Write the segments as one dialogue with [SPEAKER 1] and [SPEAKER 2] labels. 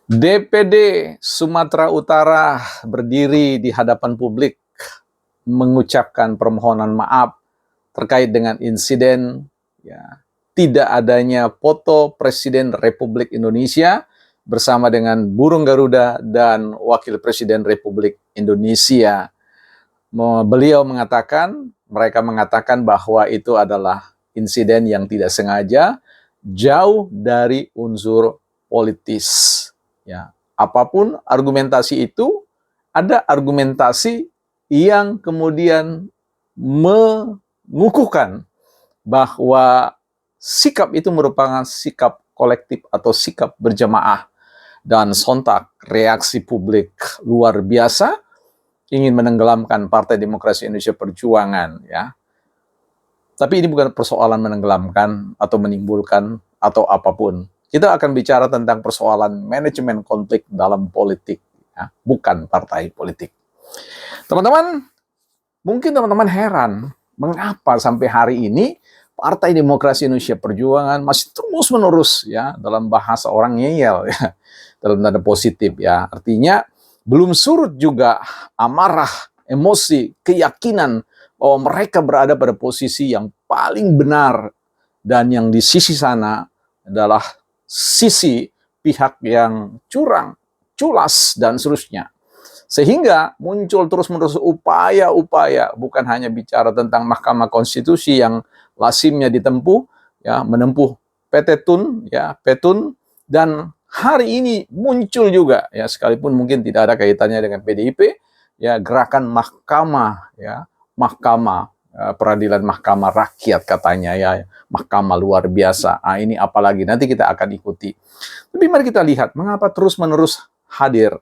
[SPEAKER 1] DPD Sumatera Utara berdiri di hadapan publik mengucapkan permohonan maaf terkait dengan insiden tidak adanya foto Presiden Republik Indonesia bersama dengan burung Garuda dan Wakil Presiden Republik Indonesia. Mereka mengatakan bahwa itu adalah insiden yang tidak sengaja, jauh dari unsur politis. Ya, apapun argumentasi itu, ada argumentasi yang kemudian mengukuhkan bahwa sikap itu merupakan sikap kolektif atau sikap berjamaah, dan sontak reaksi publik luar biasa ingin menenggelamkan Partai Demokrasi Indonesia Perjuangan, ya. Tapi ini bukan persoalan menenggelamkan atau menimbulkan atau apapun. Kita akan bicara tentang persoalan manajemen konflik dalam politik, ya, bukan partai politik. Teman-teman, mungkin teman-teman heran, mengapa sampai hari ini Partai Demokrasi Indonesia Perjuangan masih terus-menerus, ya, dalam bahasa orang ngeyel, ya, dalam tanda positif, ya. Artinya belum surut juga amarah, emosi, keyakinan bahwa mereka berada pada posisi yang paling benar, dan yang di sisi sana adalah sisi pihak yang curang, culas, dan seterusnya. Sehingga muncul terus-menerus upaya-upaya, bukan hanya bicara tentang Mahkamah Konstitusi yang lazimnya ditempuh, ya, menempuh Petun, ya, Petun, dan hari ini muncul juga, ya, sekalipun mungkin tidak ada kaitannya dengan PDIP, ya, gerakan mahkamah, ya, mahkamah peradilan mahkamah rakyat katanya, ya, mahkamah luar biasa. Ini apalagi nanti kita akan ikuti. Tapi mari kita lihat mengapa terus-menerus hadir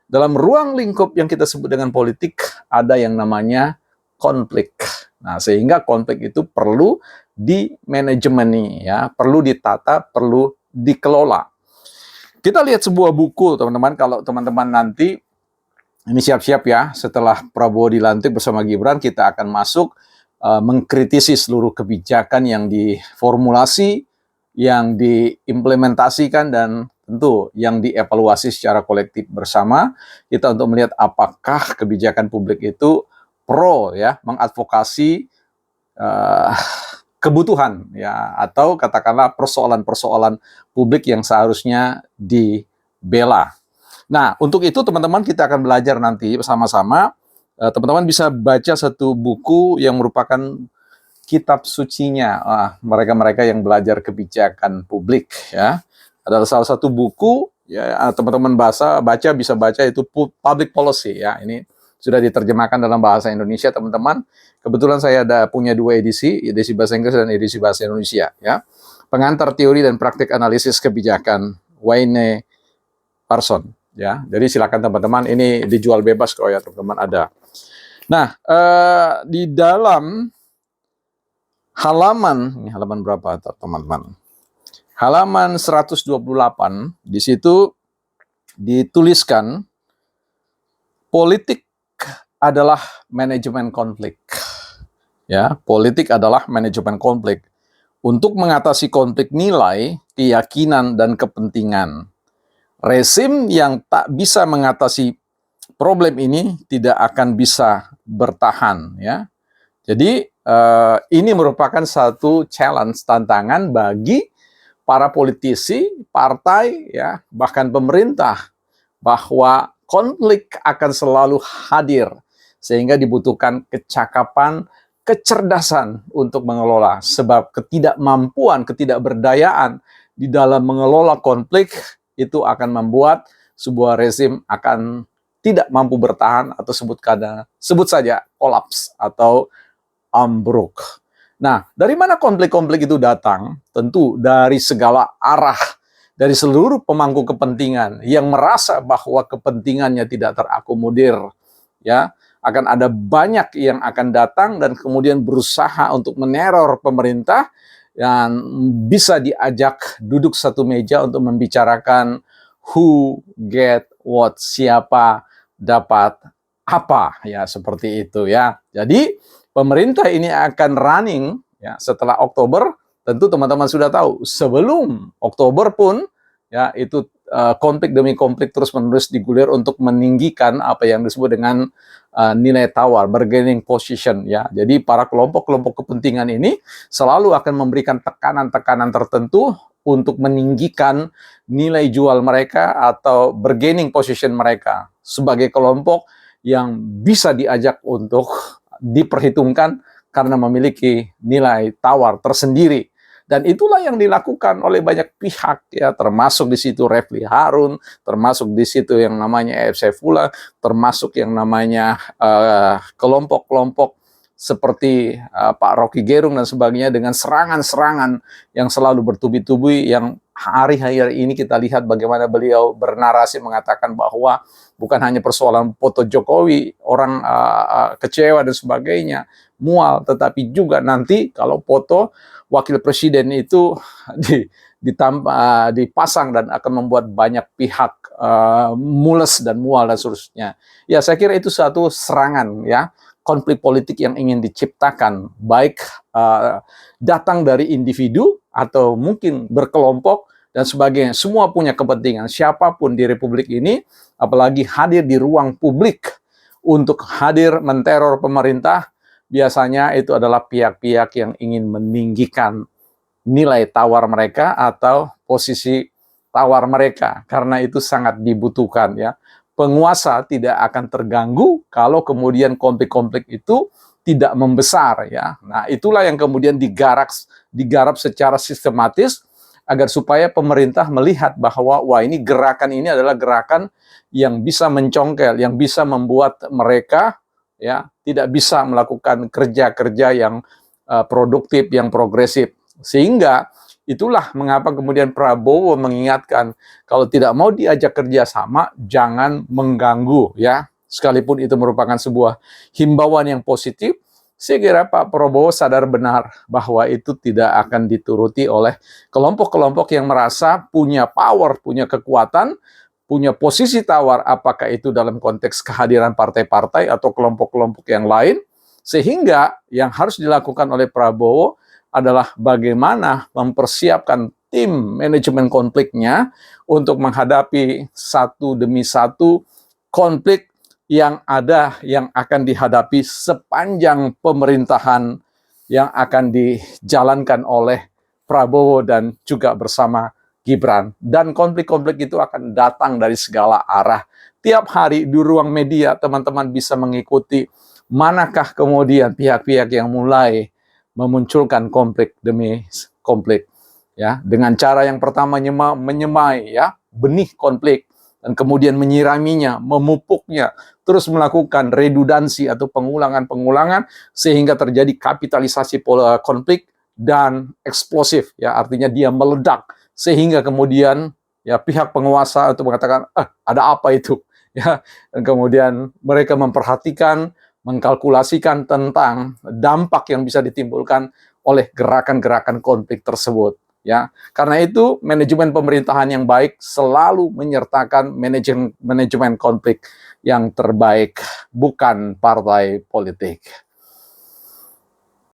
[SPEAKER 1] dalam ruang lingkup yang kita sebut dengan politik. Ada yang namanya konflik. Nah, sehingga konflik itu perlu dimanajemeni, ya, perlu ditata, perlu dikelola. Kita lihat sebuah buku, teman-teman. Kalau teman-teman nanti ini siap-siap, ya, setelah Prabowo dilantik bersama Gibran, kita akan masuk mengkritisi seluruh kebijakan yang diformulasi, yang diimplementasikan, dan tentu yang dievaluasi secara kolektif bersama kita untuk melihat apakah kebijakan publik itu pro, ya, mengadvokasi kebutuhan, ya, atau katakanlah persoalan-persoalan publik yang seharusnya dibela. Nah, untuk itu teman-teman kita akan belajar nanti bersama-sama. Teman-teman bisa baca satu buku yang merupakan kitab sucinya mereka-mereka yang belajar kebijakan publik, ya. Adalah salah satu buku, ya, teman-teman bisa baca itu Public Policy, ya. Ini sudah diterjemahkan dalam bahasa Indonesia, teman-teman. Kebetulan saya punya dua edisi bahasa Inggris dan edisi bahasa Indonesia, ya. Pengantar teori dan praktik analisis kebijakan, Wayne Parson, ya. Jadi silakan teman-teman, ini dijual bebas kalau, ya, teman-teman ada. Nah, di dalam halaman, ini halaman berapa teman-teman? Halaman 128, di situ dituliskan politik adalah manajemen konflik. Ya, politik adalah manajemen konflik. Untuk mengatasi konflik nilai, keyakinan, dan kepentingan. Rezim yang tak bisa mengatasi problem ini tidak akan bisa bertahan, ya. Jadi ini merupakan satu challenge, tantangan bagi para politisi, partai, ya, bahkan pemerintah, bahwa konflik akan selalu hadir, sehingga dibutuhkan kecakapan, kecerdasan untuk mengelola. Sebab ketidakmampuan, ketidakberdayaan di dalam mengelola konflik itu akan membuat sebuah rezim akan tidak mampu bertahan, atau sebut saja kolaps atau ambruk. Nah, dari mana konflik-konflik itu datang? Tentu dari segala arah, dari seluruh pemangku kepentingan yang merasa bahwa kepentingannya tidak terakomodir, ya. Akan ada banyak yang akan datang dan kemudian berusaha untuk meneror pemerintah, dan bisa diajak duduk satu meja untuk membicarakan who get what, siapa dapat apa, ya, seperti itu, ya. Jadi pemerintah ini akan running, ya, setelah Oktober. Tentu teman-teman sudah tahu, sebelum Oktober pun, ya, itu konflik demi konflik terus-menerus digulir untuk meninggikan apa yang disebut dengan nilai tawar, bargaining position ya. Jadi para kelompok-kelompok kepentingan ini selalu akan memberikan tekanan-tekanan tertentu untuk meninggikan nilai jual mereka atau bargaining position mereka sebagai kelompok yang bisa diajak untuk diperhitungkan karena memiliki nilai tawar tersendiri. Dan itulah yang dilakukan oleh banyak pihak ya, termasuk di situ Refli Harun, termasuk di situ yang namanya EF Saifullah, termasuk yang namanya kelompok-kelompok seperti Pak Rocky Gerung dan sebagainya dengan serangan-serangan yang selalu bertubi-tubi yang hari-hari ini kita lihat bagaimana beliau bernarasi mengatakan bahwa bukan hanya persoalan foto Jokowi, orang kecewa dan sebagainya, mual, tetapi juga nanti kalau foto wakil presiden itu dipasang dan akan membuat banyak pihak mules dan mual dan seterusnya. Ya, saya kira itu satu serangan ya, konflik politik yang ingin diciptakan, baik datang dari individu atau mungkin berkelompok dan sebagainya. Semua punya kepentingan. Siapapun di Republik ini, apalagi hadir di ruang publik untuk hadir menteror pemerintah, biasanya itu adalah pihak-pihak yang ingin meninggikan nilai tawar mereka atau posisi tawar mereka. Karena itu sangat dibutuhkan ya. Penguasa tidak akan terganggu kalau kemudian konflik-konflik itu tidak membesar ya. Nah, itulah yang kemudian digarap secara sistematis agar supaya pemerintah melihat bahwa wah, ini gerakan ini adalah gerakan yang bisa mencongkel, yang bisa membuat mereka ya tidak bisa melakukan kerja-kerja yang produktif, yang progresif. Sehingga itulah mengapa kemudian Prabowo mengingatkan kalau tidak mau diajak kerjasama jangan mengganggu ya, sekalipun itu merupakan sebuah himbauan yang positif. Saya kira Pak Prabowo sadar benar bahwa itu tidak akan dituruti oleh kelompok-kelompok yang merasa punya power, punya kekuatan, punya posisi tawar, apakah itu dalam konteks kehadiran partai-partai atau kelompok-kelompok yang lain, sehingga yang harus dilakukan oleh Prabowo adalah bagaimana mempersiapkan tim manajemen konfliknya untuk menghadapi satu demi satu konflik yang ada, yang akan dihadapi sepanjang pemerintahan yang akan dijalankan oleh Prabowo dan juga bersama Gibran. Dan konflik-konflik itu akan datang dari segala arah. Tiap hari di ruang media teman-teman bisa mengikuti manakah kemudian pihak-pihak yang mulai memunculkan konflik demi konflik ya, dengan cara yang pertama menyemai ya benih konflik dan kemudian menyiraminya, memupuknya, terus melakukan redundansi atau pengulangan-pengulangan sehingga terjadi kapitalisasi pola konflik dan eksplosif ya, artinya dia meledak sehingga kemudian ya pihak penguasa itu mengatakan ada apa itu ya, dan kemudian mereka memperhatikan, mengkalkulasikan tentang dampak yang bisa ditimbulkan oleh gerakan-gerakan konflik tersebut ya. Karena itu manajemen pemerintahan yang baik selalu menyertakan manajemen konflik yang terbaik, bukan partai politik.